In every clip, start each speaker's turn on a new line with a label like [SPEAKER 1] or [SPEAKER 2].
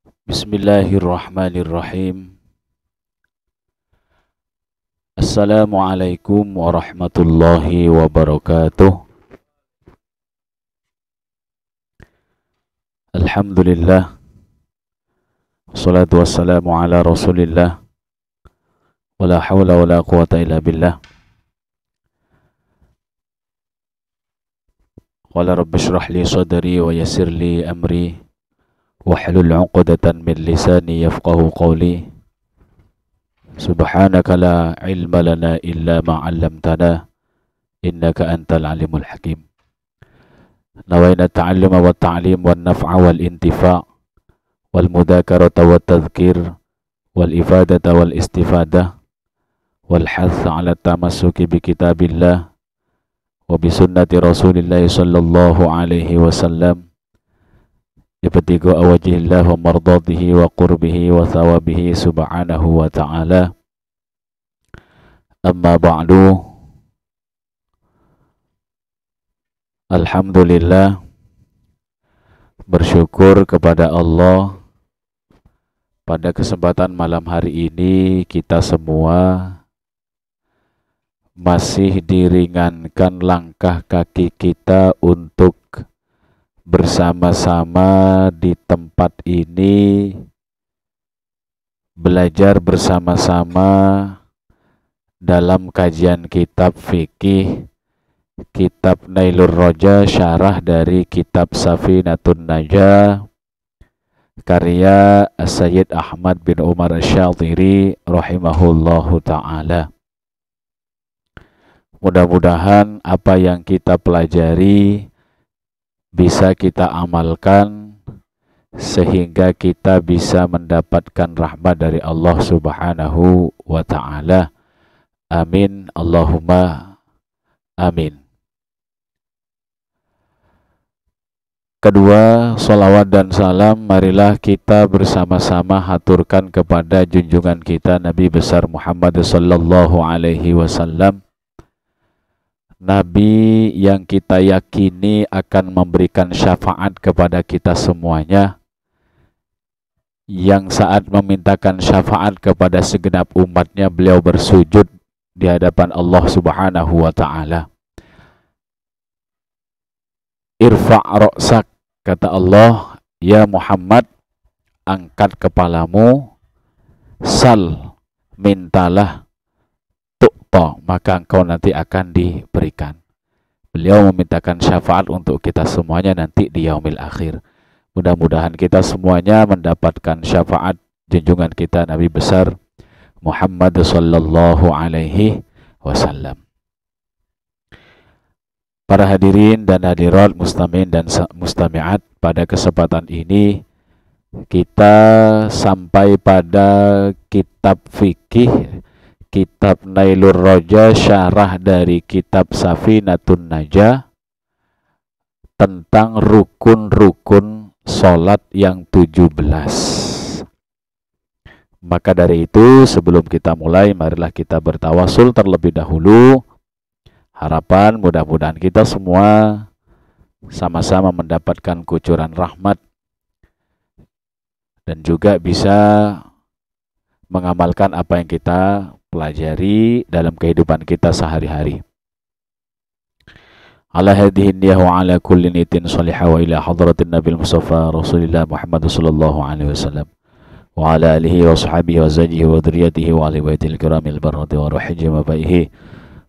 [SPEAKER 1] Bismillahirrahmanirrahim. Assalamualaikum warahmatullahi wabarakatuh. Alhamdulillah. Wassalatu wassalamu ala rasulillah. Wala hawla wala quwata illa billah. Qala rabbi shrah li sadri wa yassir li amri wahlul 'uqdatan min lisani yafqahu qawli. Subhanaka la ilma lana illa ma 'allamtana innaka antal alimul hakim. Nawaina ta'alluma wa ta'lim wa naf'a wal intifa' wal mudhakarata wa tadhkir wal ifadata wal istifadah wal hath 'ala tamassuki bi kitabillah wa bi sunnati Rasulillah sallallahu alaihi wasallam ibtigu awajihillah wa mardadihi wa qurbihi wa thawabihi subhanahu wa ta'ala. Amma ba'du. Alhamdulillah, bersyukur kepada Allah pada kesempatan malam hari ini kita semua masih diringankan langkah kaki kita untuk bersama-sama di tempat ini belajar bersama-sama dalam kajian kitab fikih, kitab Nailur Roja, syarah dari kitab Safinatun Najah karya As-Sayyid Ahmad bin Umar Asy-Syatiri rahimahullahu ta'ala. Mudah-mudahan apa yang kita pelajari bisa kita amalkan sehingga kita bisa mendapatkan rahmat dari Allah Subhanahu wa ta'ala. Amin Allahumma amin. Kedua, salawat dan salam marilah kita bersama-sama haturkan kepada junjungan kita Nabi besar Muhammad sallallahu alaihi wasallam, Nabi yang kita yakini akan memberikan syafaat kepada kita semuanya, yang saat memintakan syafaat kepada segenap umatnya beliau bersujud di hadapan Allah Subhanahu wa ta'ala. Irfa' ra'sak, kata Allah, ya Muhammad, angkat kepalamu, sal, mintalah, maka engkau nanti akan diberikan. Beliau memintakan syafaat untuk kita semuanya nanti di yaumil akhir. Mudah-mudahan kita semuanya mendapatkan syafaat junjungan kita Nabi besar Muhammad sallallahu alaihi wasallam. Para hadirin dan hadirat, mustami'in dan mustami'at, pada kesempatan ini kita sampai pada kitab fikih, kitab Nailur Roja, syarah dari kitab Safinatun Najah tentang rukun-rukun sholat yang 17. Maka dari itu sebelum kita mulai, marilah kita bertawasul terlebih dahulu. Harapan mudah-mudahan kita semua sama-sama mendapatkan kucuran rahmat dan juga bisa mengamalkan apa yang kita pelajari dalam kehidupan kita sehari-hari. Ala hadhihi niyah wa ala kulli niyatin salihah wa ila hadratin nabil mustafa Rasulillah Muhammad sallallahu alaihi wasallam wa ala alihi wa sahbihi wa zawjihi wa dzurriyyatihi wa ali baitil kiramil barrati wa ruhi mabaihi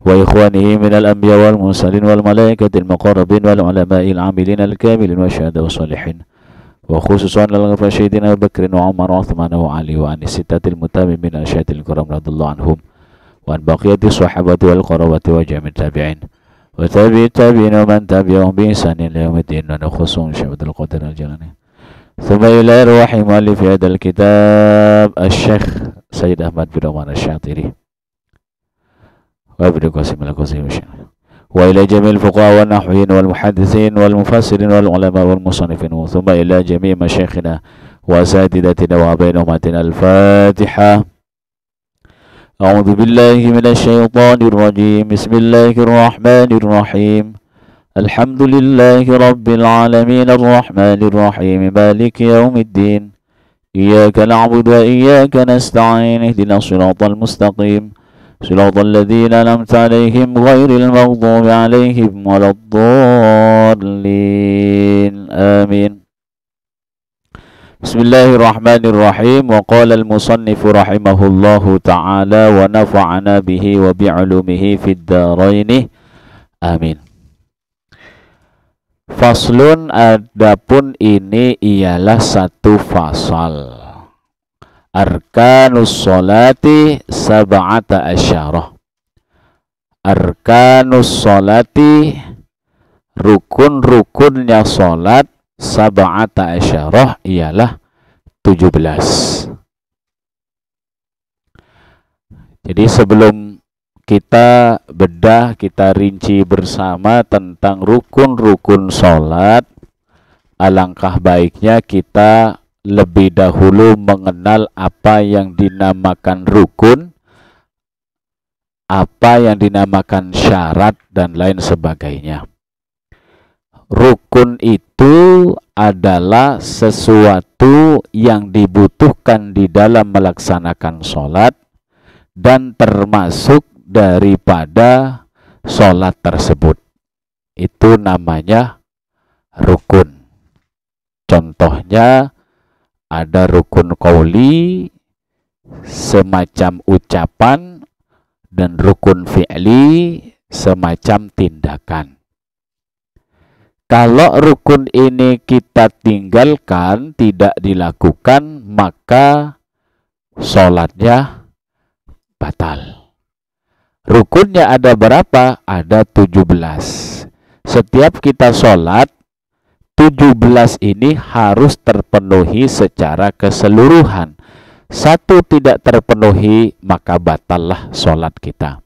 [SPEAKER 1] wa ikhwanihi minal anbiya wal mursalin wal malaikatil muqarrabin wal ulama'il amilin al kamilin wa syuhada wa salihin, wa khususan al-Rasyidin Abu Bakr wa Umar wa Uthman wa Ali wa anis sittatil mutabimin asyatil kiram radhiyallahu anhum wa an baqiyati sahabati wal qarawati wa jami'it tabi'in wa tabi'it tabi'in wa man tabi'ahum bi ihsanin ila yaumiddin wa khususan syabatul qadir al-jalani. Thumma ila ruhi mu'allif hadzal kitab Asy-Syaikh Sayyid Ahmad bin Umar Asy-Syatiri wa bi qasim al-qasim wa ila jami'il fuqaha wan nahwiyin wal muhadditsin wal mufassirin wal ulama wal musannifin, thumma ila jami' masyayikhina wa asatidatina wa bainahumatin al-Fatihah. A'udzu billahi minasy syaithanir rajim. Bismillahir rahim. Alhamdulillahi rabbil alamin arrahmanir rahim maliki yaumiddin. Iyyaka na'budu wa iyyaka nasta'in. Ihdinas siratal mustaqim. Siratal ladzina an'amta 'alaihim ghairil maghdubi 'alaihim waladdallin. Amin. Bismillahirrahmanirrahim. Wa qala al-musannifu rahimahullahu ta'ala wa nafa'ana bihi wa bi'ulumihi fid dharain. Amin. Faslun, adapun ini ialah satu fasal. Arkanus sholati sab'ata asyarah. Arkanus sholati, rukun-rukunnya sholat, sab'ata asyarah ialah 17. Jadi sebelum kita bedah, kita rinci bersama tentang rukun-rukun sholat, alangkah baiknya kita lebih dahulu mengenal apa yang dinamakan rukun, apa yang dinamakan syarat, dan lain sebagainya. Rukun itu adalah sesuatu yang dibutuhkan di dalam melaksanakan sholat dan termasuk daripada sholat tersebut. Itu namanya rukun. Contohnya ada rukun qauli, semacam ucapan, dan rukun fi'li, semacam tindakan. Kalau rukun ini kita tinggalkan, tidak dilakukan, maka sholatnya batal. Rukunnya ada berapa? Ada 17. Setiap kita sholat, 17 ini harus terpenuhi secara keseluruhan. Satu tidak terpenuhi, maka batallah sholat kita.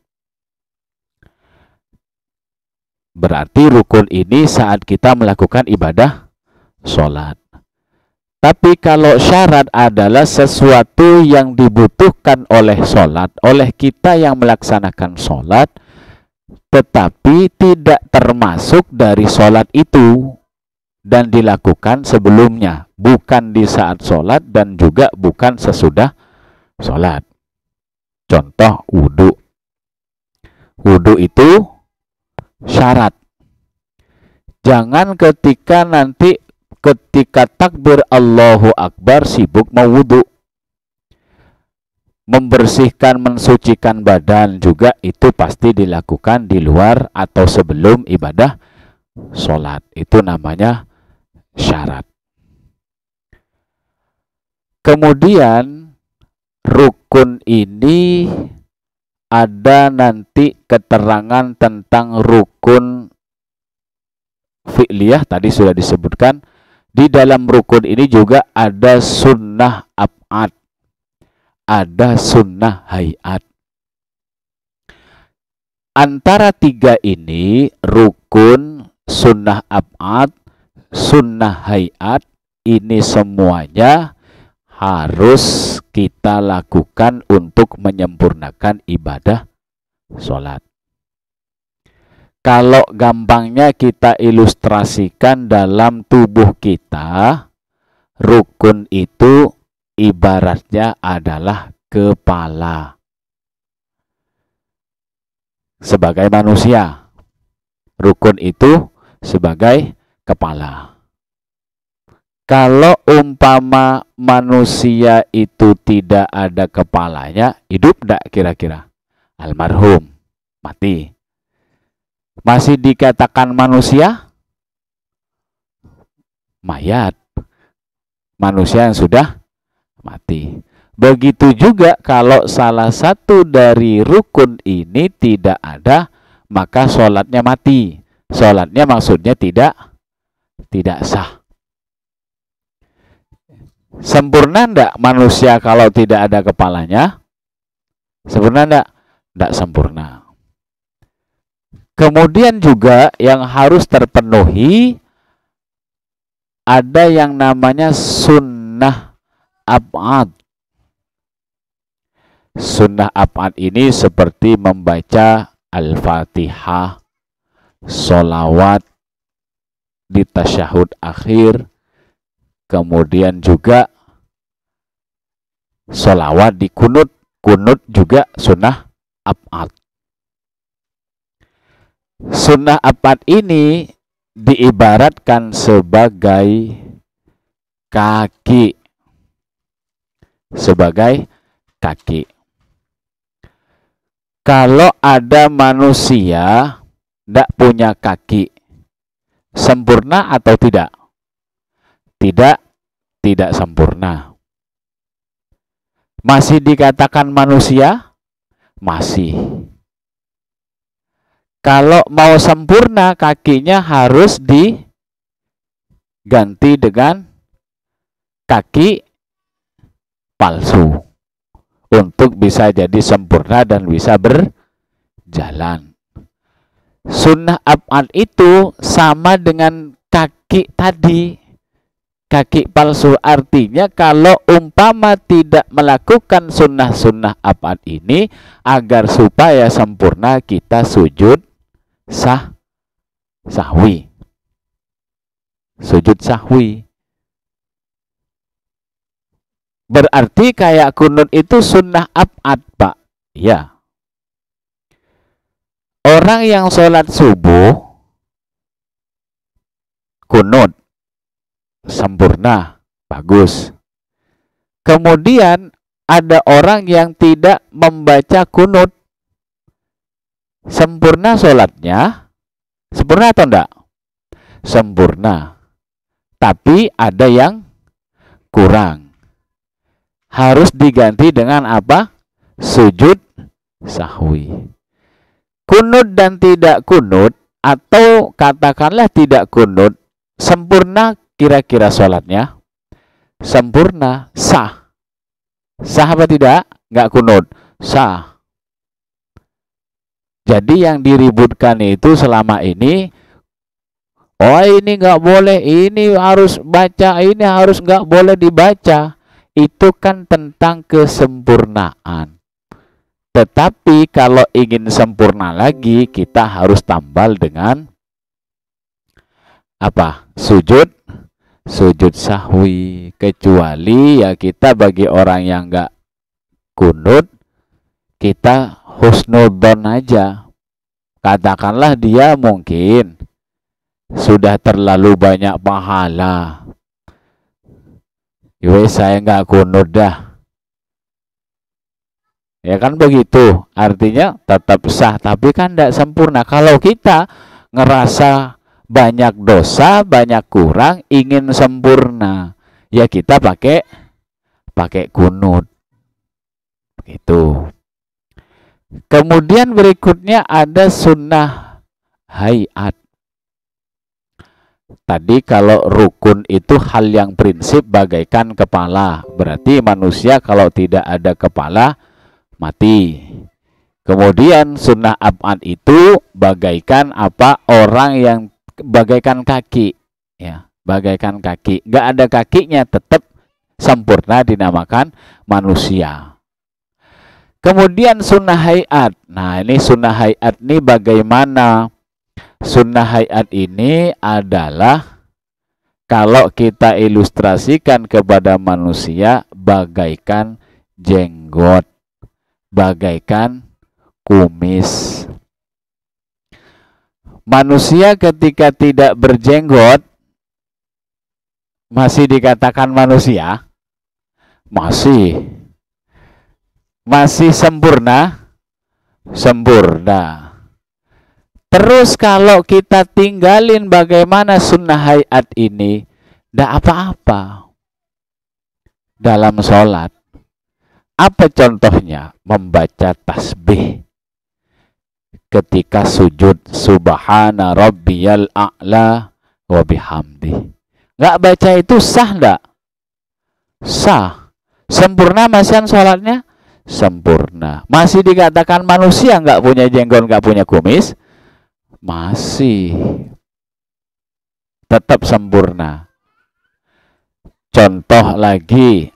[SPEAKER 1] Berarti rukun ini saat kita melakukan ibadah sholat. Tapi kalau syarat adalah sesuatu yang dibutuhkan oleh sholat, oleh kita yang melaksanakan sholat, tetapi tidak termasuk dari sholat itu dan dilakukan sebelumnya, bukan di saat sholat dan juga bukan sesudah sholat. Contoh wudhu. Wudhu itu syarat. Jangan ketika takbir Allahu Akbar sibuk mau wudhu. Membersihkan, mensucikan badan juga itu pasti dilakukan di luar atau sebelum ibadah sholat. Itu namanya syarat. Kemudian rukun ini ada nanti keterangan tentang rukun fi'liyah, tadi sudah disebutkan. Di dalam rukun ini juga ada sunnah ab'ad, ada sunnah hayat. Antara tiga ini, rukun, sunnah ab'ad, sunnah hayat, ini semuanya harus kita lakukan untuk menyempurnakan ibadah sholat. Kalau gampangnya kita ilustrasikan dalam tubuh kita, rukun itu ibaratnya adalah kepala. Sebagai manusia, rukun itu sebagai kepala. Kalau umpama manusia itu tidak ada kepalanya, hidup tidak kira-kira? Almarhum, mati. Masih dikatakan manusia? Mayat. Manusia yang sudah mati. Begitu juga kalau salah satu dari rukun ini tidak ada, maka sholatnya mati. Sholatnya maksudnya tidak sah. Sempurna enggak manusia kalau tidak ada kepalanya? Sempurna enggak? Enggak sempurna. Kemudian juga yang harus terpenuhi ada yang namanya sunnah ab'ad. Sunnah ab'ad ini seperti membaca Al-Fatihah, sholawat di tasyahud akhir, kemudian juga sholawat di kunut. Kunut juga sunnah ab'ad. Sunnah ab'ad ini diibaratkan sebagai kaki. Sebagai kaki. Kalau ada manusia tidak punya kaki, sempurna atau tidak? Tidak sempurna. Masih dikatakan manusia? Masih. Kalau mau sempurna, kakinya harus diganti dengan kaki palsu untuk bisa jadi sempurna dan bisa berjalan. Sunnah ab'ad itu sama dengan kaki tadi, kaki palsu. Artinya kalau umpama tidak melakukan sunnah-sunnah ab'ad ini, agar supaya sempurna, kita sujud sahwi. Sujud sahwi. Berarti kayak kunut itu sunnah ab'ad, Pak. Ya. Orang yang sholat subuh kunut sempurna, bagus. Kemudian ada orang yang tidak membaca kunut, sempurna sholatnya? Sempurna atau enggak? Sempurna. Tapi ada yang kurang. Harus diganti dengan apa? Sujud sahwi. Kunut dan tidak kunut, atau katakanlah tidak kunut, sempurna kira-kira sholatnya? Sempurna, sah. Sah apa tidak? Enggak kunut, sah. Jadi yang diributkan itu selama ini, oh ini nggak boleh, ini harus baca, ini harus nggak boleh dibaca. Itu kan tentang kesempurnaan. Tetapi kalau ingin sempurna lagi, kita harus tambal dengan apa? Sujud sahwi. Kecuali ya kita bagi orang yang nggak kunut, kita husnudzon aja. Katakanlah dia mungkin sudah terlalu banyak pahala. Yowes, saya nggak kunut dah. Ya kan begitu. Artinya tetap sah, tapi kan tidak sempurna. Kalau kita ngerasa banyak dosa, banyak kurang, ingin sempurna, ya kita pakai kunut. Begitu. Kemudian berikutnya ada sunnah hayat. Tadi kalau rukun itu hal yang prinsip bagaikan kepala. Berarti manusia kalau tidak ada kepala, mati. Kemudian sunnah ab'ad itu bagaikan apa? Orang yang bagaikan kaki. Ya, bagaikan kaki. Nggak ada kakinya, tetap sempurna, dinamakan manusia. Kemudian sunnah hayat. Nah, ini sunnah hayat ini bagaimana? Sunnah hayat ini adalah kalau kita ilustrasikan kepada manusia bagaikan jenggot, bagaikan kumis. Manusia ketika tidak berjenggot masih dikatakan manusia? Masih sempurna? Sempurna. Terus kalau kita tinggalin bagaimana sunnah hayat ini, tidak apa-apa. Dalam sholat, apa contohnya? Membaca tasbih. Ketika sujud, subhana rabbiyal a'la wa bihamdi. Nggak baca itu sah enggak? Sah. Sempurna masihan sholatnya? Sempurna. Masih dikatakan manusia nggak punya jenggot, nggak punya kumis? Masih. Tetap sempurna. Contoh lagi.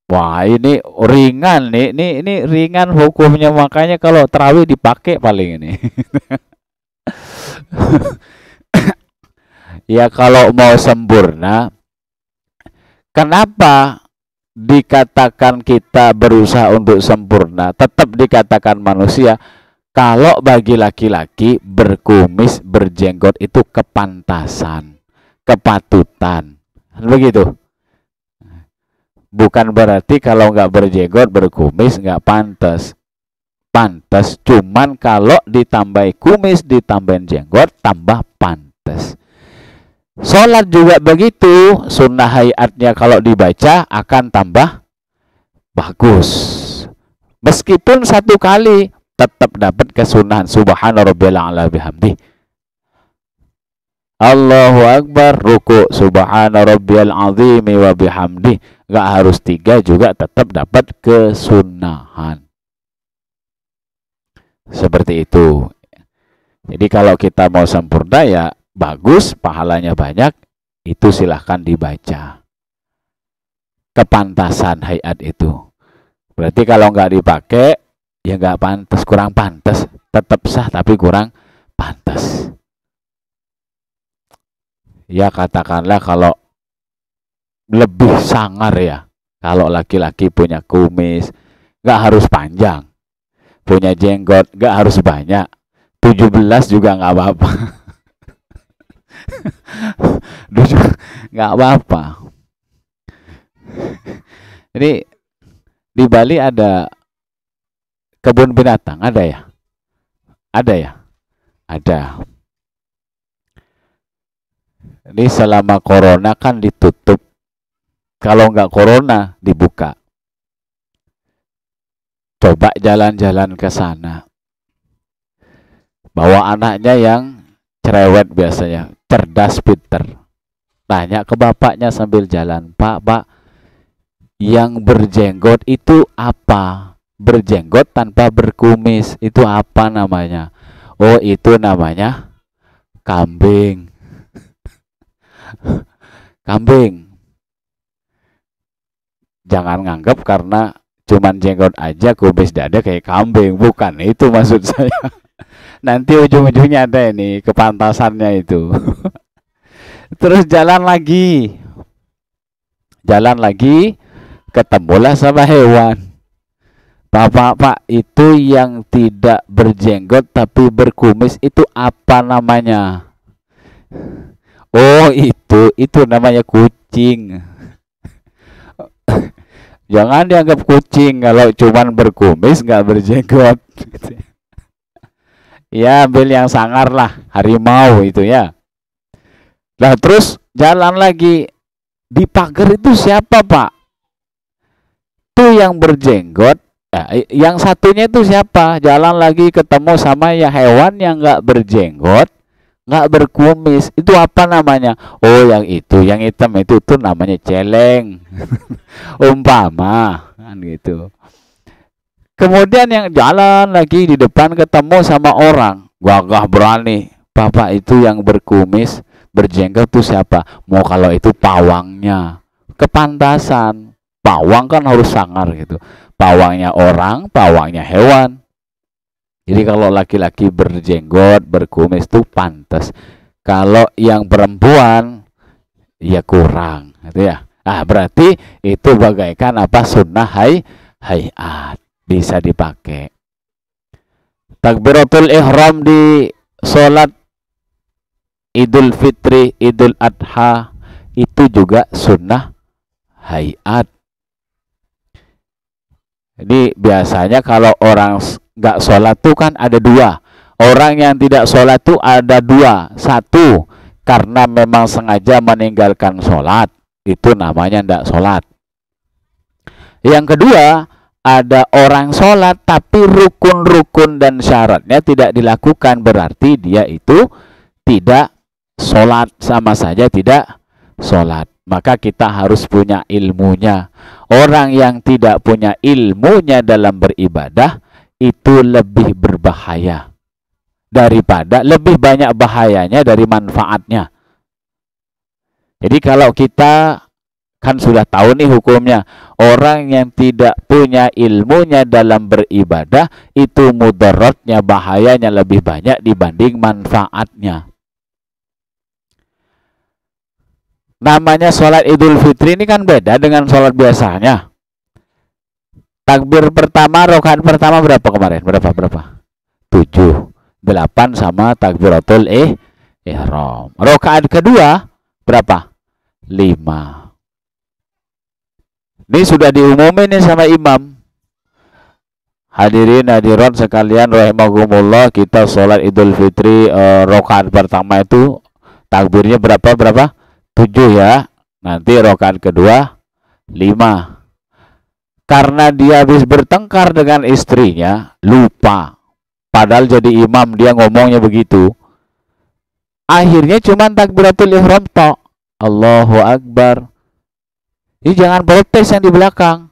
[SPEAKER 1] Wah, ini ringan nih. Ini ringan hukumnya, makanya kalau tarawih dipakai paling ini. Ya kalau mau sempurna, kenapa dikatakan kita berusaha untuk sempurna, tetap dikatakan manusia. Kalau bagi laki-laki berkumis, berjenggot itu kepantasan, kepatutan, begitu. Bukan berarti kalau nggak berjenggot, berkumis nggak pantas. Pantas, cuman kalau ditambahi kumis, ditambahin jenggot, tambah pantas. Sholat juga begitu, sunnah hayatnya kalau dibaca akan tambah bagus. Meskipun satu kali, tetap dapat kesunahan. Subhana rabbiyal a'la bihamdi. Allahu Akbar, ruku, subhana rabbiyal azimi wa bihamdi. Gak harus 3 juga tetap dapat kesunahan. Seperti itu. Jadi kalau kita mau sempurna ya bagus, pahalanya banyak, itu silahkan dibaca. Kepantasan hayat itu. Berarti kalau nggak dipakai, ya nggak pantas, kurang pantas. Tetap sah tapi kurang pantas. Ya katakanlah kalau lebih sangar ya. Kalau laki-laki punya kumis, nggak harus panjang. Punya jenggot, nggak harus banyak. 17 juga nggak apa-apa. Nggak apa-apa. Jadi di Bali ada kebun binatang, ada ya? Ada ya? Ada. Ini selama corona kan ditutup. Kalau nggak corona dibuka. Coba jalan-jalan ke sana. Bawa anaknya yang cerewet biasanya, cerdas, pinter. Tanya ke bapaknya sambil jalan, Pak, yang berjenggot itu apa? Berjenggot tanpa berkumis itu apa namanya? Oh, itu namanya kambing. Kambing. Jangan nganggap karena cuman jenggot aja kumis dada kayak kambing, bukan itu maksud saya. Nanti ujung-ujungnya ada ini kepantasannya itu. Terus jalan lagi, ketemulah sama hewan. Pak, itu yang tidak berjenggot tapi berkumis itu apa namanya? Oh, itu namanya kucing. Jangan dianggap kucing kalau cuman berkumis nggak berjenggot. Ya ambil yang sangar lah, harimau itu ya. Nah terus jalan lagi, di pagar itu siapa Pak? Tuh yang berjenggot. Yang satunya itu siapa? Jalan lagi ketemu sama ya hewan yang nggak berjenggot, nggak berkumis. Itu apa namanya? Oh yang itu, yang hitam itu tuh namanya celeng. Umpama kan gitu. Kemudian yang jalan lagi di depan ketemu sama orang, gagah berani. Bapak itu yang berkumis, berjenggot itu siapa? Mau kalau itu pawangnya. Kepantasan. Pawang kan harus sangar gitu. Pawangnya orang, pawangnya hewan. Jadi kalau laki-laki berjenggot, berkumis itu pantas. Kalau yang perempuan ya kurang, gitu ya. Berarti itu bagaikan apa? Sunnah hayat. Bisa dipakai. Takbiratul ihram di sholat Idul Fitri, Idul Adha itu juga sunnah hayat. Jadi biasanya kalau orang nggak sholat tuh kan ada 2. Orang yang tidak sholat tuh ada 2. 1 karena memang sengaja meninggalkan sholat, itu namanya nggak sholat. Yang kedua, ada orang sholat tapi rukun-rukun dan syaratnya tidak dilakukan, berarti dia itu tidak sholat, sama saja tidak sholat. Maka kita harus punya ilmunya. Orang yang tidak punya ilmunya dalam beribadah itu lebih berbahaya daripada, lebih banyak bahayanya dari manfaatnya. Jadi kalau kita kan sudah tahu nih hukumnya, orang yang tidak punya ilmunya dalam beribadah itu mudaratnya, bahayanya lebih banyak dibanding manfaatnya. Namanya sholat Idul Fitri ini kan beda dengan sholat biasanya. Takbir pertama, rakaat pertama berapa kemarin? Berapa? 7, 8 sama takbiratul ihram. Rakaat kedua berapa? 5. Ini sudah diumumin nih sama imam. Hadirin hadirat sekalian rahimakumullah, kita sholat Idul Fitri rakaat pertama itu takbirnya berapa? 7 ya. Nanti rakaat kedua 5. Karena dia habis bertengkar dengan istrinya, lupa. Padahal jadi imam dia ngomongnya begitu. Akhirnya cuma takbiratul ihram tok. Allahu Akbar. Ini jangan protes yang di belakang.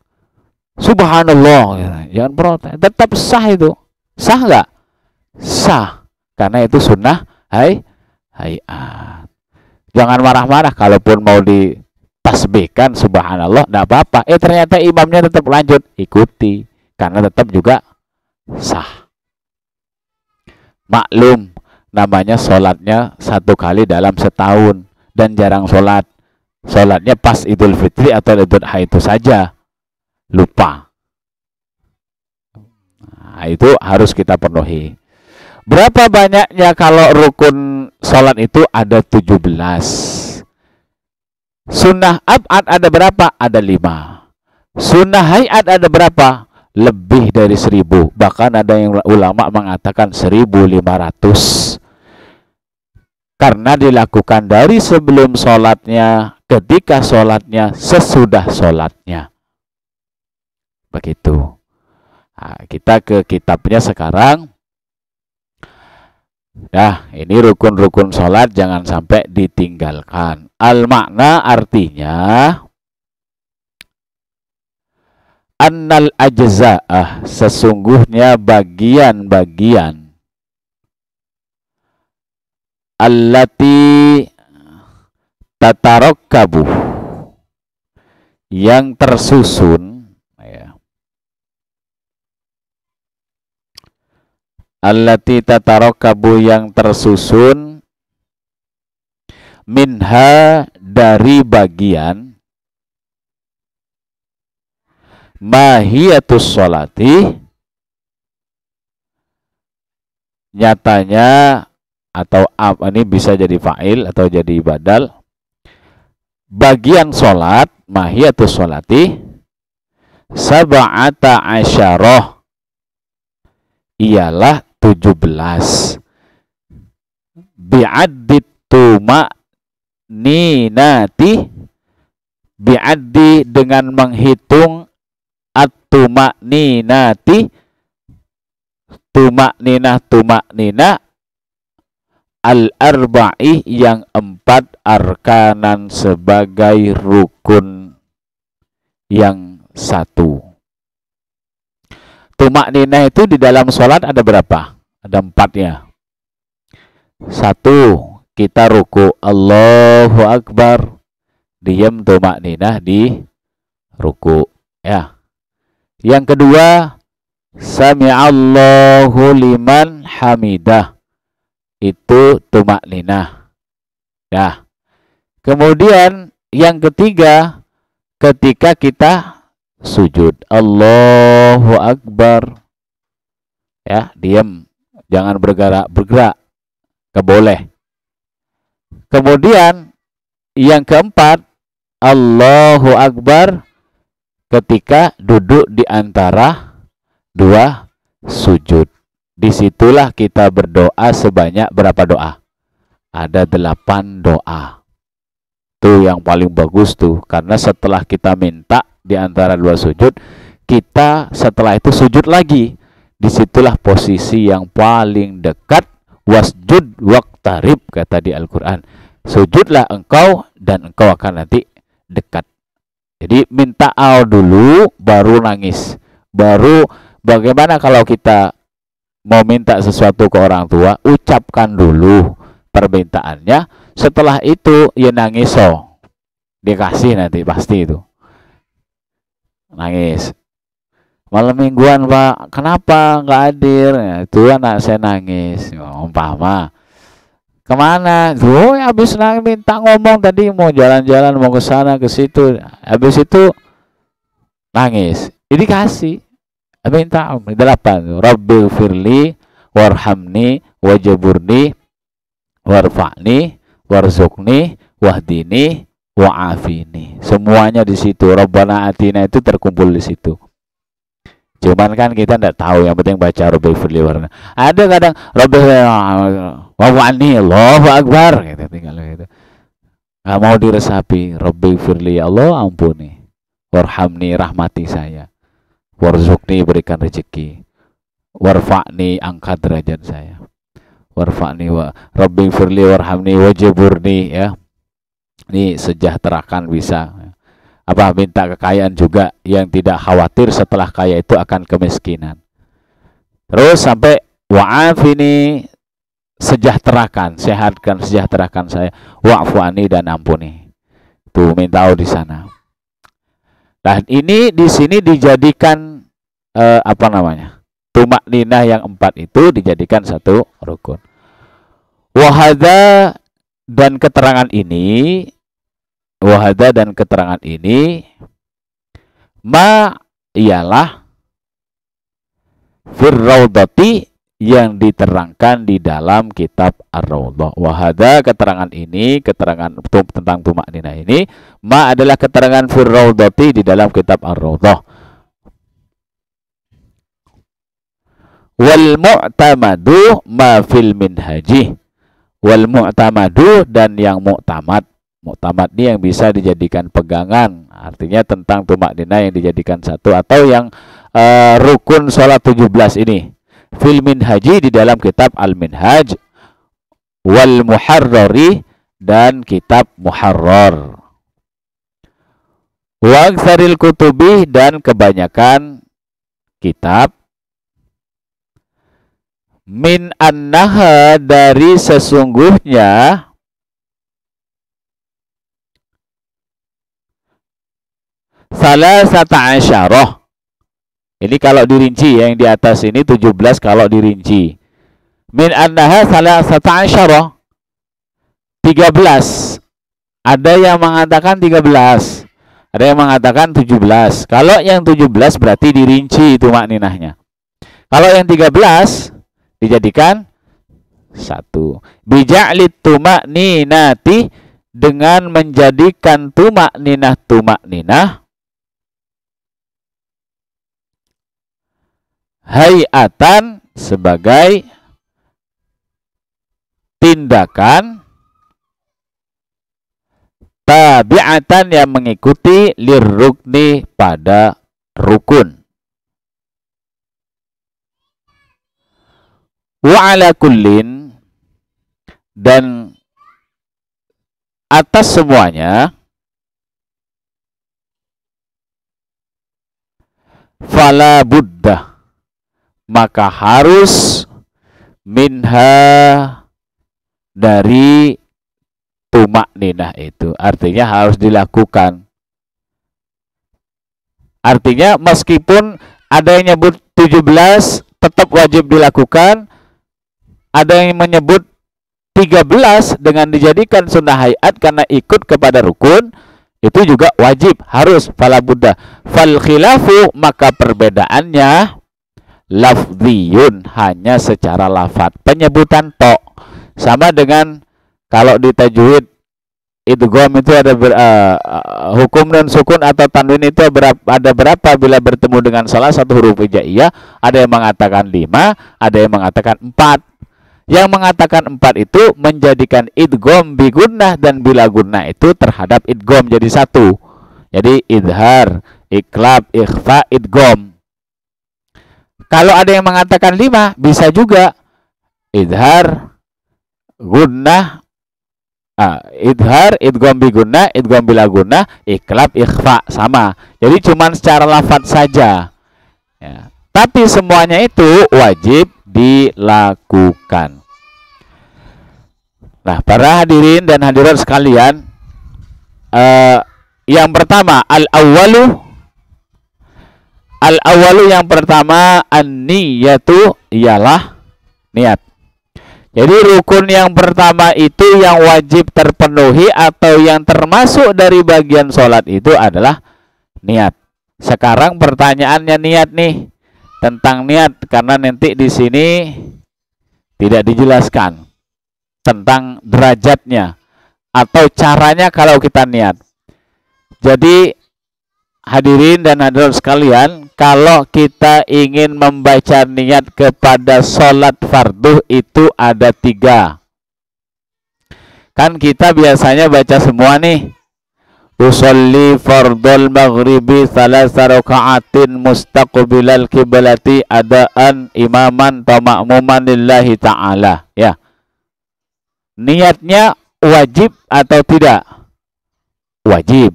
[SPEAKER 1] Subhanallah, jangan protes. Tetap sah itu. Sah nggak? Sah. Karena itu sunnah hayat. Jangan marah-marah. Kalaupun mau ditasbihkan subhanallah, nggak apa-apa. Ternyata imamnya tetap lanjut, ikuti. Karena tetap juga sah. Maklum, namanya sholatnya 1 kali dalam setahun. Dan jarang sholat. Sholatnya pas Idul Fitri atau Idul Adha itu saja. Lupa. Nah, itu harus kita penuhi. Berapa banyaknya kalau rukun sholat itu ada 17. Sunnah abad ada berapa? Ada 5. Sunnah hayat ada berapa? Lebih dari 1000. Bahkan ada yang ulama mengatakan 1500. Karena dilakukan dari sebelum sholatnya, ketika sholatnya, sesudah sholatnya. Begitu. Nah, kita ke kitabnya sekarang. Nah, ini rukun-rukun sholat jangan sampai ditinggalkan. Al-makna artinya annal ajza'ah, sesungguhnya bagian-bagian allati tatarokkabu, yang tersusun, allati tatarokkabu, yang tersusun, minha, dari bagian, mahiyatus sholati, nyatanya atau ini bisa jadi fa'il atau jadi badal, bagian sholat, mahiyatus sholati, sab'ata asyarah, ialah 17, bi'addit tumak ninati, bi'addi dengan menghitung, at-tumak ninati, tumak nina, al-arba'i, yang 4 arkanan, sebagai rukun yang 1. Tumak nina itu di dalam sholat ada berapa? Ada 4-nya. 1, kita ruku, Allahu Akbar, diam tumak nina di ruku, ya. Yang kedua, sami'allahu liman hamidah, itu tumak nina, ya. Kemudian yang ketiga, ketika kita sujud, Allahu Akbar, ya, diam, jangan bergerak, gak boleh. Kemudian yang keempat, Allahu Akbar, ketika duduk di antara 2 sujud. Disitulah kita berdoa sebanyak berapa doa? Ada 8 doa. Itu yang paling bagus tuh, karena setelah kita minta di antara 2 sujud, kita setelah itu sujud lagi. Disitulah posisi yang paling dekat. Wasjud waqtarib, kata di Al-Quran. Sujudlah engkau dan engkau akan nanti dekat. Jadi minta dulu, baru nangis. Baru, bagaimana kalau kita mau minta sesuatu ke orang tua, ucapkan dulu permintaannya, setelah itu ya nangis, dikasih nanti pasti itu. Nangis. Malam mingguan Pak, kenapa nggak hadir? Ya, itu anak saya nangis. Umpama. Kemana? Oh, habis minta ngomong tadi mau jalan-jalan, mau ke sana ke situ. Habis itu nangis. Ini kasih. Minta 8. Rabbil firli warhamni wajaburni warfa'ni warzukni wahdini wa'afini. Semuanya di situ. Rabbana atina itu terkumpul di situ. Cuman kan kita tidak tahu, yang penting baca Rabbil firli warhamni. Ada kadang Rabbil wa'afni Allahu akbar gitu, tinggal gitu. Enggak mau diresapi. Rabbil firli, Allah ampuni. Warhamni, rahmati saya. Warzukni, berikan rezeki. Warfa'ni, angkat derajat saya. Warfa'ni wa Rabbil firli warhamni wajaburni, ya. Ini sejahterakan bisa. Apa, minta kekayaan juga, yang tidak khawatir setelah kaya itu akan kemiskinan. Terus sampai wa'afini, sejahterakan, sehatkan, sejahterakan saya. Wa'fu'ani, dan ampuni. Tuh minta di sana. Nah, ini di sini dijadikan apa namanya? Tumak ninah yang 4 itu dijadikan satu rukun. Wahada dan keterangan ini, wahada dan keterangan ini, ma ialah firraudati, yang diterangkan di dalam kitab Ar-Raudhah. Wahada, keterangan ini, keterangan tentang tumak ninah ini, ma adalah keterangan firraudati di dalam kitab Ar-Raudhah. Wal mu'tamadu ma fil minhaji. Wal mu'tamadu, dan yang mu'tamad. Mu'tamad ini yang bisa dijadikan pegangan, artinya tentang tumak ninah yang dijadikan satu, atau yang rukun sholat 17 ini. Fil minhaji, di dalam kitab Al-Minhaj. Wal muharrari, dan kitab Muharrar. Wa aktsaril kutubi, dan kebanyakan kitab. Min annaha, dari sesungguhnya, salasata asyarah. Ini kalau dirinci, yang di atas ini 17 kalau dirinci. Min annaha salasata asyarah, 13. Ada yang mengatakan 13, ada yang mengatakan 17. Kalau yang 17 berarti dirinci tumak ninahnya. Kalau yang 13 dijadikan satu. Bija'lit tumak ninati, dengan menjadikan tumak ninah hayatan, sebagai tindakan, tabi'atan, yang mengikuti, lirrukni, pada rukun. Wa ala kullin, dan atas semuanya, fala buddha, maka harus, minha, dari tumak ninah itu, artinya harus dilakukan. Artinya meskipun ada yang nyebut 17 tetap wajib dilakukan, ada yang menyebut 13 dengan dijadikan sunnah hayat karena ikut kepada rukun, itu juga wajib, harus, fala buddha. Fal khilafu, maka perbedaannya lafziyun, hanya secara lafaz, penyebutan to. Sama dengan kalau di tajwid idgham itu ada hukum dan sukun atau tanwin itu ada berapa bila bertemu dengan salah satu huruf hijaiyah. Ada yang mengatakan 5, ada yang mengatakan 4. Yang mengatakan 4 itu menjadikan idgham bi gunnah dan bila gunnah itu terhadap idgham jadi satu. Jadi idhar, iklab, ikhfa, idgham. Kalau ada yang mengatakan 5, bisa juga idhar, gunnah, idhar, idgham bi gunnah, idgham bila gunnah, iklab, ikhfa, sama. Jadi cuman secara lafaz saja. Ya. Tapi semuanya itu wajib dilakukan. Nah, para hadirin dan hadirat sekalian, yang pertama al-awwalu yang pertama an-niyatu, ialah niat. Jadi rukun yang pertama itu yang wajib terpenuhi atau yang termasuk dari bagian sholat itu adalah niat. Sekarang pertanyaannya niat nih, tentang niat, karena nanti di sini tidak dijelaskan tentang derajatnya atau caranya kalau kita niat. Jadi hadirin dan hadirat sekalian, kalau kita ingin membaca niat kepada sholat fardu itu ada 3. Kan kita biasanya baca semua nih. Usolli fardul maghribi thalatha raka'atin mustaqbilal kiblati adaan imaman atau ma'muman lillahi ta'ala. Ya. Niatnya wajib atau tidak? Wajib.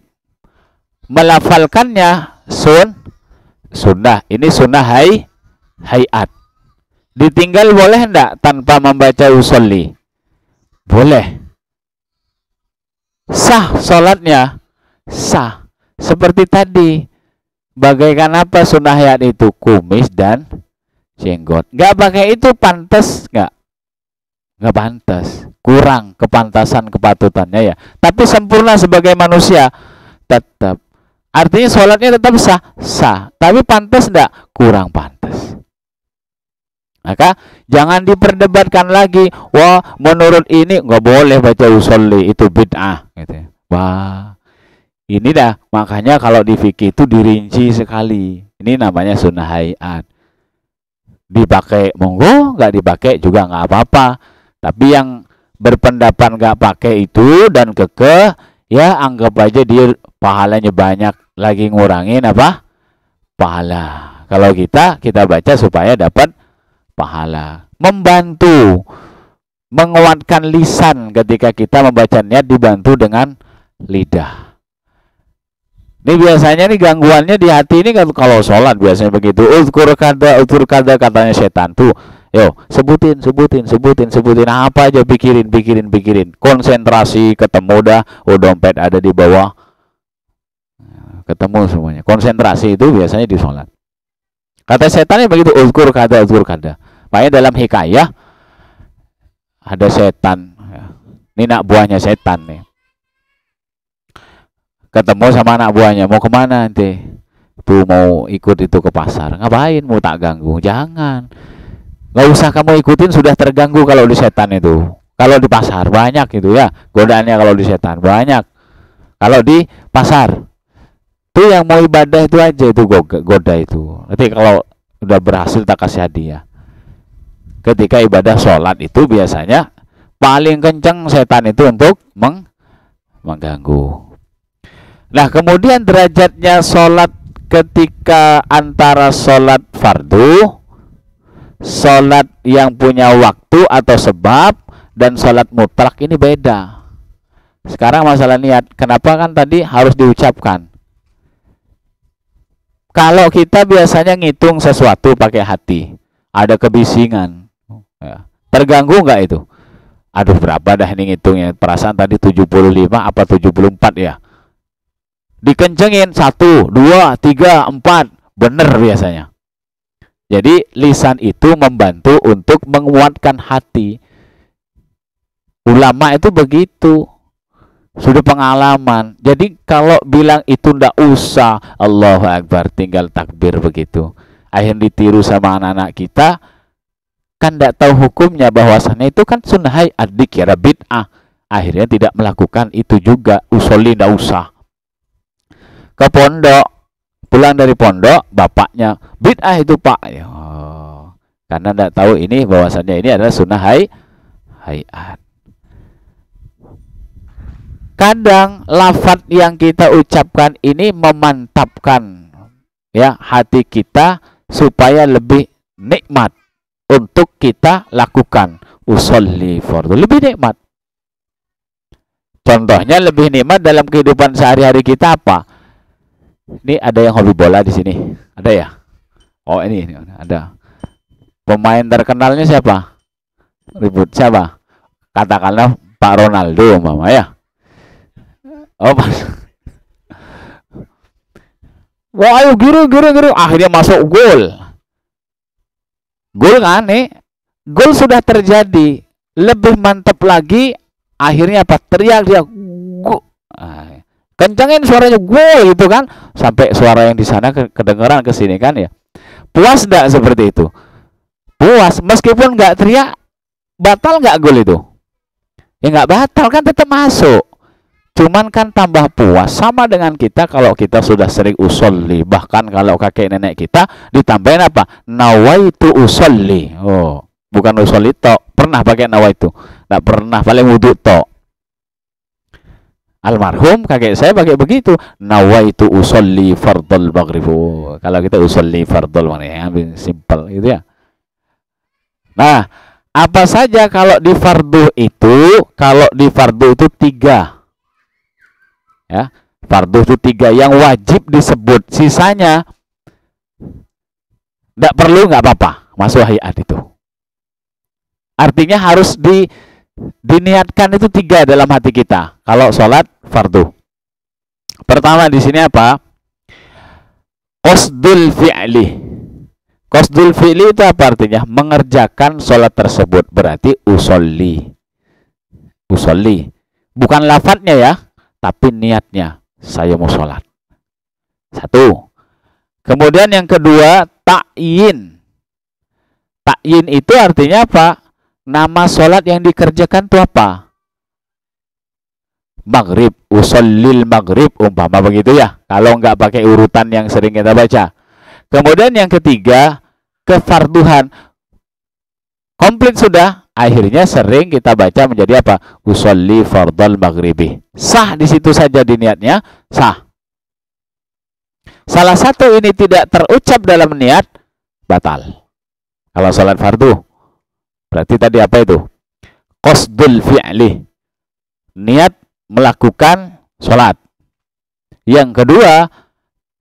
[SPEAKER 1] Melafalkannya sunnah. Ini sunnah hayat. Ditinggal boleh enggak tanpa membaca usolli? Boleh. Sah sholatnya? Sah. Seperti tadi, bagaikan apa sunnah hayat itu? Kumis dan jenggot. Nggak pakai itu pantas nggak? Nggak pantas. Kurang kepantasan kepatutannya ya. Tapi sempurna sebagai manusia tetap. Artinya sholatnya tetap sah. Sah. Tapi pantas enggak? Kurang pantas. Maka jangan diperdebatkan lagi. Wah, menurut ini nggak boleh baca usolli, itu bid'ah gitu ya. Wah, ini dah makanya kalau di fikih itu dirinci sekali. Ini namanya sunnah hayat. Dipakai monggo, nggak dipakai juga nggak apa-apa. Tapi yang berpendapat nggak pakai itu dan kekeh, ya anggap aja dia pahalanya banyak, lagi ngurangin apa? Pahala. Kalau kita baca supaya dapat pahala. Membantu menguatkan lisan ketika kita membaca niat, dibantu dengan lidah. Ini biasanya nih gangguannya di hati ini kalau sholat biasanya begitu. Uzkur kada katanya setan tuh. Yo, sebutin apa aja, pikirin. Konsentrasi, ketemu dah, dompet ada di bawah. Ketemu semuanya. Konsentrasi itu biasanya di sholat. Kata setannya begitu, uzkur kada. Makanya dalam hikayah ada setan. Ini anak buahnya setan nih. Ketemu sama anak buahnya, mau kemana nanti? Tuh mau ikut itu ke pasar. Ngapain? Mau tak ganggu? Jangan. Nggak usah kamu ikutin, sudah terganggu kalau di setan itu. Kalau di pasar banyak itu ya, godaannya kalau di setan banyak. Kalau di pasar tuh yang mau ibadah itu aja itu goda itu. Nanti kalau udah berhasil tak kasih hadiah. Ketika ibadah sholat itu biasanya paling kenceng setan itu untuk mengganggu. Nah, kemudian derajatnya sholat ketika antara sholat fardu, sholat yang punya waktu atau sebab, dan sholat mutlak ini beda. Sekarang masalah niat. Kenapa kan tadi harus diucapkan? Kalau kita biasanya ngitung sesuatu pakai hati, ada kebisingan, ya. Terganggu nggak itu? Aduh, berapa dah ini ngitungnya? Perasaan tadi 75 apa 74 ya? Dikencengin 1, 2, 3, 4, bener biasanya. Jadi lisan itu membantu untuk menguatkan hati. Ulama itu begitu, sudah pengalaman. Jadi kalau bilang itu ndak usah, Allahu Akbar, tinggal takbir begitu. Akhirnya ditiru sama anak-anak kita, kan ndak tahu hukumnya, bahwasannya itu kan sunnah hayat, dikira bid'ah. Akhirnya tidak melakukan itu juga, usolli ndak usah. Ke pondok, pulang dari pondok, bapaknya bid'ah itu pak. Oh, karena ndak tahu ini bahwasannya ini adalah sunnah hayat. Kadang lafaz yang kita ucapkan ini memantapkan ya hati kita supaya lebih nikmat untuk kita lakukan. Usolli fardhu, lebih nikmat. Contohnya lebih nikmat dalam kehidupan sehari-hari kita apa? Ini ada yang hobi bola di sini? Ada ya? Oh, ini ada. Pemain terkenalnya siapa? Ribut siapa? Katakanlah Pak Ronaldo mama ya. Oh, wah, ayo giru. Akhirnya masuk gol. Gol kan nih? Gol sudah terjadi. lebih mantap lagi, akhirnya apa? Teriak dia, gu. Kencangin suaranya, gue gitu kan, sampai suara yang di sana kedengeran ke sini kan ya. Puas enggak seperti itu? Puas, meskipun nggak teriak, batal nggak gol itu? Ya nggak batal kan, tetap masuk. Cuman kan tambah puas. Sama dengan kita kalau kita sudah sering usolli, bahkan kalau kakek nenek kita ditambahin apa? Nawaitu usolli. Oh, bukan usolli tok. Pernah pakai nawaitu? Nggak pernah, paling wudhu tok. Almarhum kakek saya pakai begitu, nawaitu usolli fardhol maghrib. Oh, kalau kita usolli fardhol ya, simpel gitu ya. Nah, apa saja kalau di fardu itu? Kalau di fardu itu 3. Ya, fardu itu 3 yang wajib disebut. Sisanya tidak perlu, nggak apa-apa. Masuk hayat itu. Artinya harus diniatkan itu 3 dalam hati kita. Kalau sholat fardu. Pertama di sini apa? Qasdul fi'li. Qasdul fi'li itu apa artinya? Mengerjakan sholat tersebut. Berarti usolli. Usolli. Bukan lafadznya ya, tapi niatnya. Saya mau sholat. 1. Kemudian yang kedua, ta'yin. Ta'yin itu artinya apa? Nama sholat yang dikerjakan itu apa? Maghrib. Usollil maghrib. Umpama begitu ya. Kalau nggak pakai urutan yang sering kita baca. Kemudian yang ketiga, kefarduhan. Komplit sudah. Akhirnya sering kita baca menjadi apa? Usolli fardhal maghribi. Sah di situ saja di niatnya. Sah. Salah satu ini tidak terucap dalam niat, batal. Kalau sholat fardu. Berarti tadi apa itu? Qasdul fi'li. Niat melakukan sholat. Yang kedua,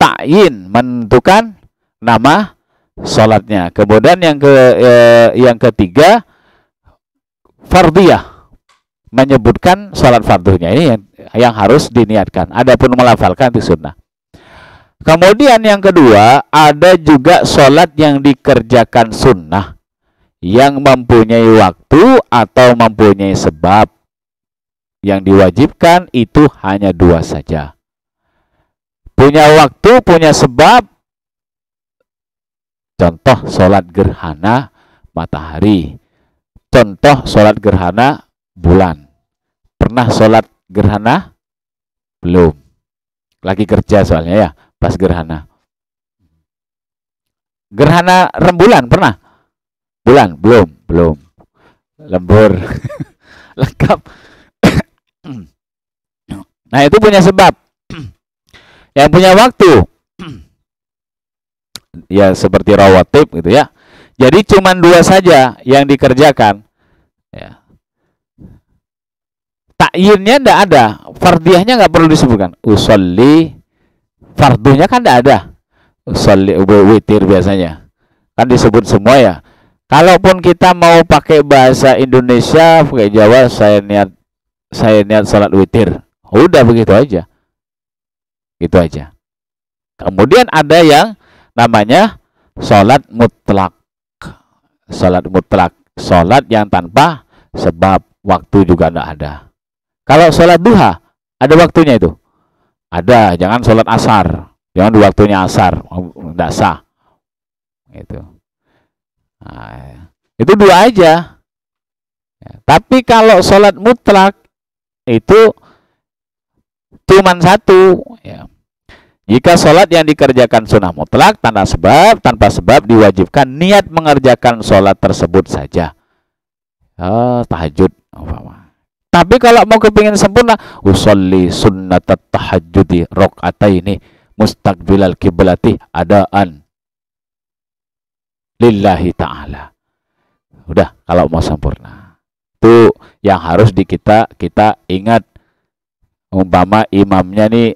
[SPEAKER 1] ta'yin, menentukan nama sholatnya. Kemudian yang ketiga, fardiyah, menyebutkan sholat fardunya. Ini yang harus diniatkan. Adapun melafalkan itu sunnah. Kemudian yang kedua, ada juga sholat yang dikerjakan sunnah, yang mempunyai waktu atau mempunyai sebab. Yang diwajibkan itu hanya 2 saja. Punya waktu, punya sebab. Contoh sholat gerhana matahari. Contoh sholat gerhana bulan. Pernah sholat gerhana? Belum. Lagi kerja soalnya ya, pas gerhana. Gerhana rembulan pernah? Bulan? Belum. Lembur. Lengkap. Nah, itu punya sebab. Yang punya waktu, ya seperti rawatib gitu ya. Jadi cuma 2 saja yang dikerjakan. Ya. Ta'yinnya tidak ada, fardiyahnya nggak perlu disebutkan. Usolli, fardunya kan tidak ada. Usolli, witir biasanya. Kan disebut semua ya. Kalaupun kita mau pakai bahasa Indonesia, pakai Jawa, saya niat salat witir. Udah begitu aja. Gitu aja. Kemudian ada yang namanya salat mutlak. Salat mutlak, salat yang tanpa sebab, waktu juga tidak ada. Kalau salat duha, ada waktunya itu? Ada, jangan salat asar. Jangan di waktunya asar, tidak sah. Itu. Nah, itu 2 aja. Ya, tapi kalau sholat mutlak itu cuma 1. Ya. Jika sholat yang dikerjakan sunnah mutlak tanpa sebab diwajibkan niat mengerjakan sholat tersebut saja. Tahajud. Tapi kalau mau kepingin sempurna, usolli sunnatat tahajjudi rakaataini mustaqbilal kiblati adaan lillahi ta'ala. Udah, kalau mau sempurna. Itu yang harus kita ingat. Umpama imamnya nih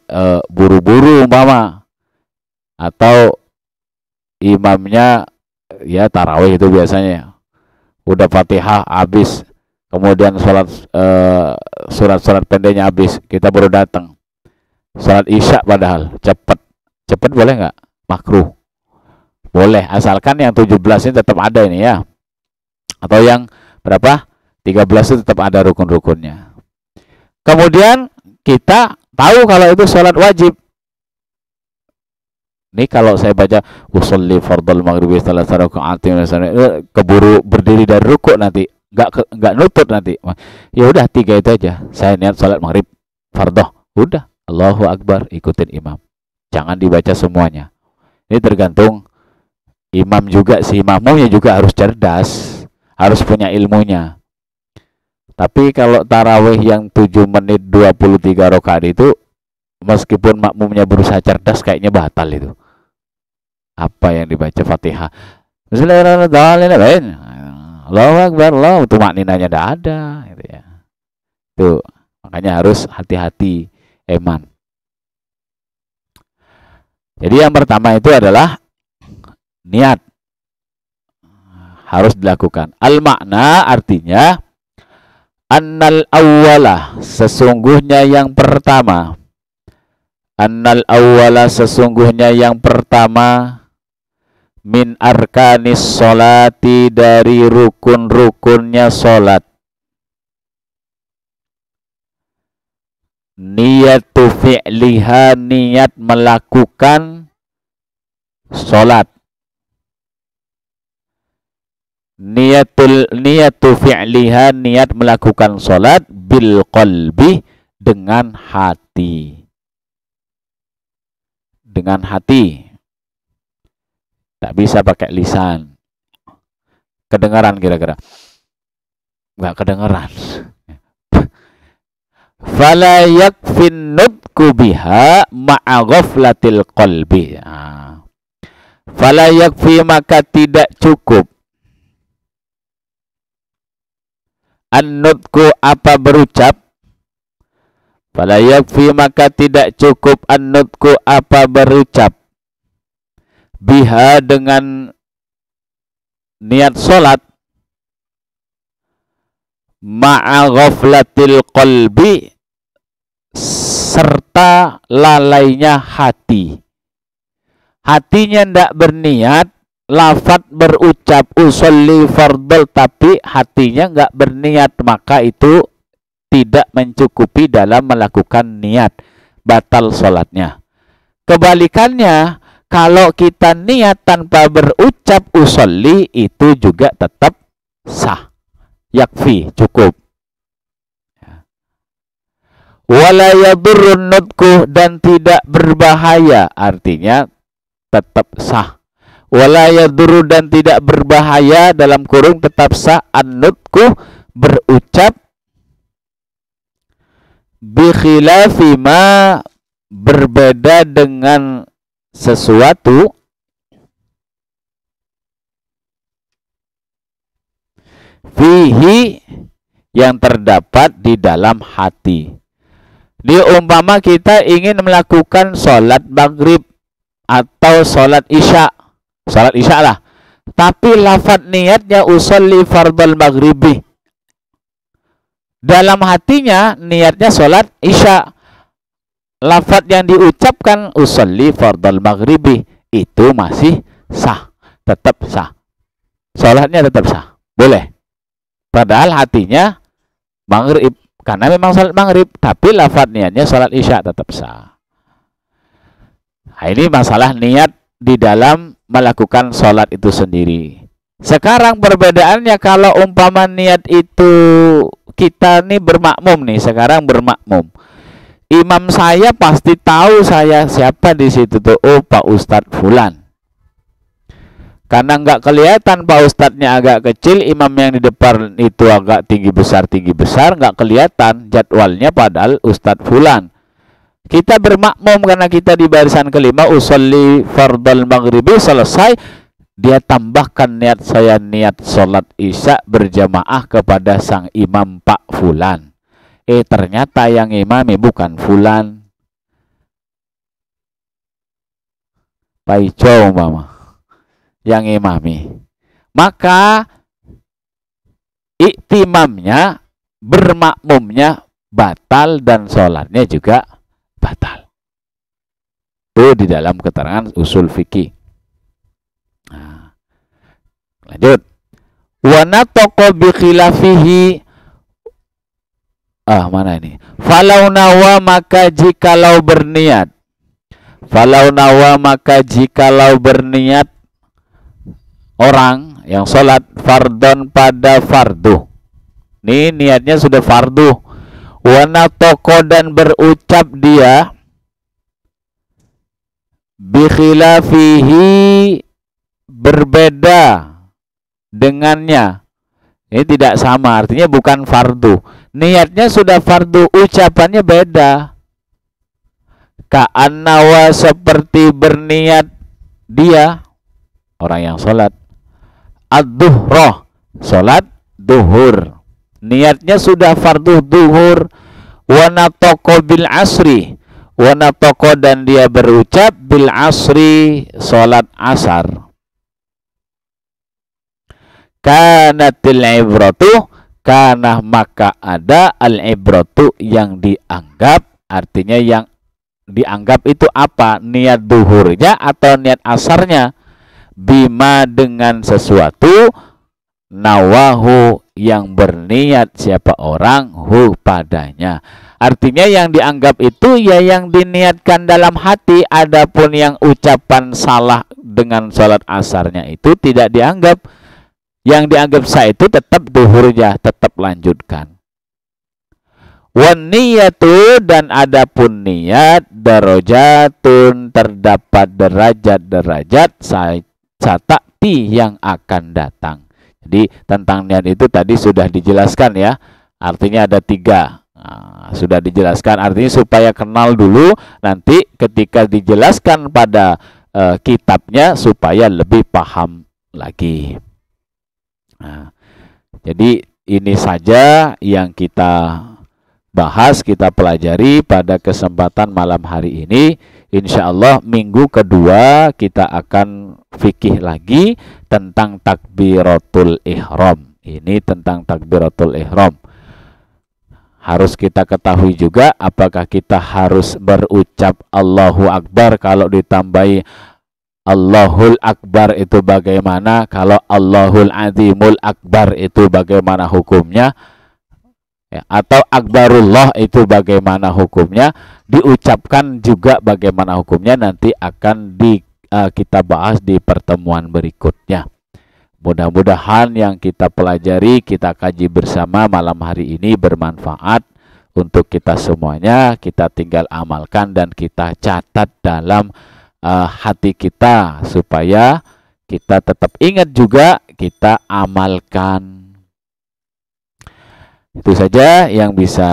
[SPEAKER 1] buru-buru umpama, atau imamnya ya tarawih itu biasanya udah Fatihah habis, kemudian sholat surat-surat pendeknya habis, kita baru datang. Sholat Isya padahal cepet boleh nggak? Makruh. Boleh, asalkan yang 17 ini tetap ada ini ya. Atau yang berapa? 13 itu tetap ada rukun-rukunnya. Kemudian kita tahu kalau itu sholat wajib. Ini kalau saya baca usolli fardal maghribi salasa raka'atin, keburu berdiri dari rukuk nanti, nggak nutut nanti. Ya udah 3 itu aja. Saya niat sholat maghrib fardhu. Udah, Allahu Akbar, ikutin imam. Jangan dibaca semuanya. Ini tergantung imam juga, si makmumnya juga harus cerdas, harus punya ilmunya. Tapi kalau tarawih yang 7 menit 23 rakaat itu, meskipun makmumnya berusaha cerdas, kayaknya batal itu. Apa yang dibaca Fatihah, Bismillahirrahmanirrahim, Allahu Akbar, Allah, itu makninanya tidak ada, gitu ya. Tuh, makanya harus hati-hati, eman. Jadi yang pertama itu adalah niat, harus dilakukan. Al-makna artinya annal awwalah, sesungguhnya yang pertama. Annal awwalah, sesungguhnya yang pertama. Min arkanis sholati, dari rukun-rukunnya sholat. Niyatu fi'liha, niat melakukan sholat. Niyatu fi'liha, niat melakukan sholat. Bil qalbi, dengan hati. Dengan hati. Tak bisa pakai lisan. Kedengaran kira-kira? Enggak kedengaran. Fala yakfin nutku biha ma'a ghaflatil qalbi. Fala yakfi, maka tidak cukup. An-nutku, apa berucap. Fala yakfi, maka tidak cukup. An-nutku, apa berucap. Biha, dengan niat sholat. Ma'a ghaflatil qalbi, serta lalainya hati. Hatinya tidak berniat, lafaz berucap usolli fardal, tapi hatinya enggak berniat, maka itu tidak mencukupi dalam melakukan niat, batal sholatnya. Kebalikannya, kalau kita niat tanpa berucap usolli, itu juga tetap sah. Yakfi, cukup. Wala yadurrun nutku, dan tidak berbahaya, artinya tetap sah. Wala yadurru, dan tidak berbahaya, dalam kurung tetap sah. An-nutku, berucap. Bi khilafi ma, berbeda dengan sesuatu fihi, yang terdapat di dalam hati. Di umpama kita ingin melakukan sholat maghrib atau sholat isya, sholat isya lah, tapi lafaz niatnya usolli fardal maghribi, dalam hatinya niatnya sholat isya. Lafaz yang diucapkan usolli fardal maghribi, itu masih sah, tetap sah. Sholatnya tetap sah, boleh. Padahal hatinya maghrib, karena memang sholat maghrib, tapi lafaz niatnya sholat isya, tetap sah. Nah, ini masalah niat di dalam melakukan sholat itu sendiri. Sekarang perbedaannya, kalau umpama niat itu, kita nih bermakmum nih, sekarang bermakmum. Imam saya pasti tahu saya siapa di situ tuh. Oh, Pak Ustadz Fulan. Karena nggak kelihatan Pak Ustadznya agak kecil, imam yang di depan itu agak tinggi besar, nggak kelihatan jadwalnya, padahal Ustadz Fulan. Kita bermakmum karena kita di barisan kelima, usolli fardal maghribi, selesai. Dia tambahkan niat saya, niat sholat isya berjamaah kepada sang imam Pak Fulan. Ternyata yang imami bukan Fulan, Paico umpama yang imami. Maka iktimamnya, bermakmumnya batal, dan sholatnya juga batal. Itu di dalam keterangan usul fikih. Nah, lanjut. Wa nataqa bi khilafihi, Mana ini? Falau nawa, maka jikalau berniat. Falau nawa, maka jikalau berniat orang yang sholat fardon pada fardu. Ini niatnya sudah fardu. Wana toko, dan berucap dia bikhilafihi, berbeda dengannya. Ini tidak sama, artinya bukan fardu. Niatnya sudah fardu, ucapannya beda. Ka'annawa, seperti berniat dia, orang yang sholat ad-duhroh, sholat duhur. Niatnya sudah fardu duhur. Wanatoko bil asri, wanatoko, dan dia berucap bil asri, sholat asar. Kanatil ibratu, karena maka ada al-ibratu, yang dianggap, artinya yang dianggap itu apa? Niat duhurnya atau niat asarnya? Bima, dengan sesuatu, nawahu, yang berniat siapa orang, hu, padanya. Artinya yang dianggap itu ya yang diniatkan dalam hati. Adapun yang ucapan salah dengan sholat asarnya itu tidak dianggap. Yang dianggap sah itu tetap duhurnya, tetap lanjutkan. Wan niyatu, dan adapun niat, darajatun, terdapat derajat-derajat satati, yang akan datang. Jadi tentang niat itu tadi sudah dijelaskan ya. Artinya ada 3. Sudah dijelaskan, artinya supaya kenal dulu, nanti ketika dijelaskan pada kitabnya supaya lebih paham lagi. Jadi ini saja yang kita bahas, kita pelajari pada kesempatan malam hari ini. Insya Allah minggu kedua kita akan fikih lagi tentang takbiratul ihram. Ini tentang takbiratul ihram. Harus kita ketahui juga apakah kita harus berucap Allahu Akbar, kalau ditambahi Allahul Akbar itu bagaimana, kalau Allahul Azimul Akbar itu bagaimana hukumnya, ya, atau Akbarullah itu bagaimana hukumnya, diucapkan juga bagaimana hukumnya, nanti akan kita bahas di pertemuan berikutnya. Mudah-mudahan yang kita pelajari, kita kaji bersama malam hari ini bermanfaat untuk kita semuanya. Kita tinggal amalkan dan kita catat dalam hati kita supaya kita tetap ingat juga, kita amalkan. Itu saja yang bisa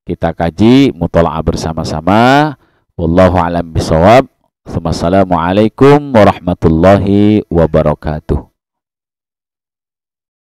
[SPEAKER 1] kita kaji mutola'ah bersama-sama. Wallahu a'lam bishawab. Wassalamualaikum warahmatullahi wabarakatuh.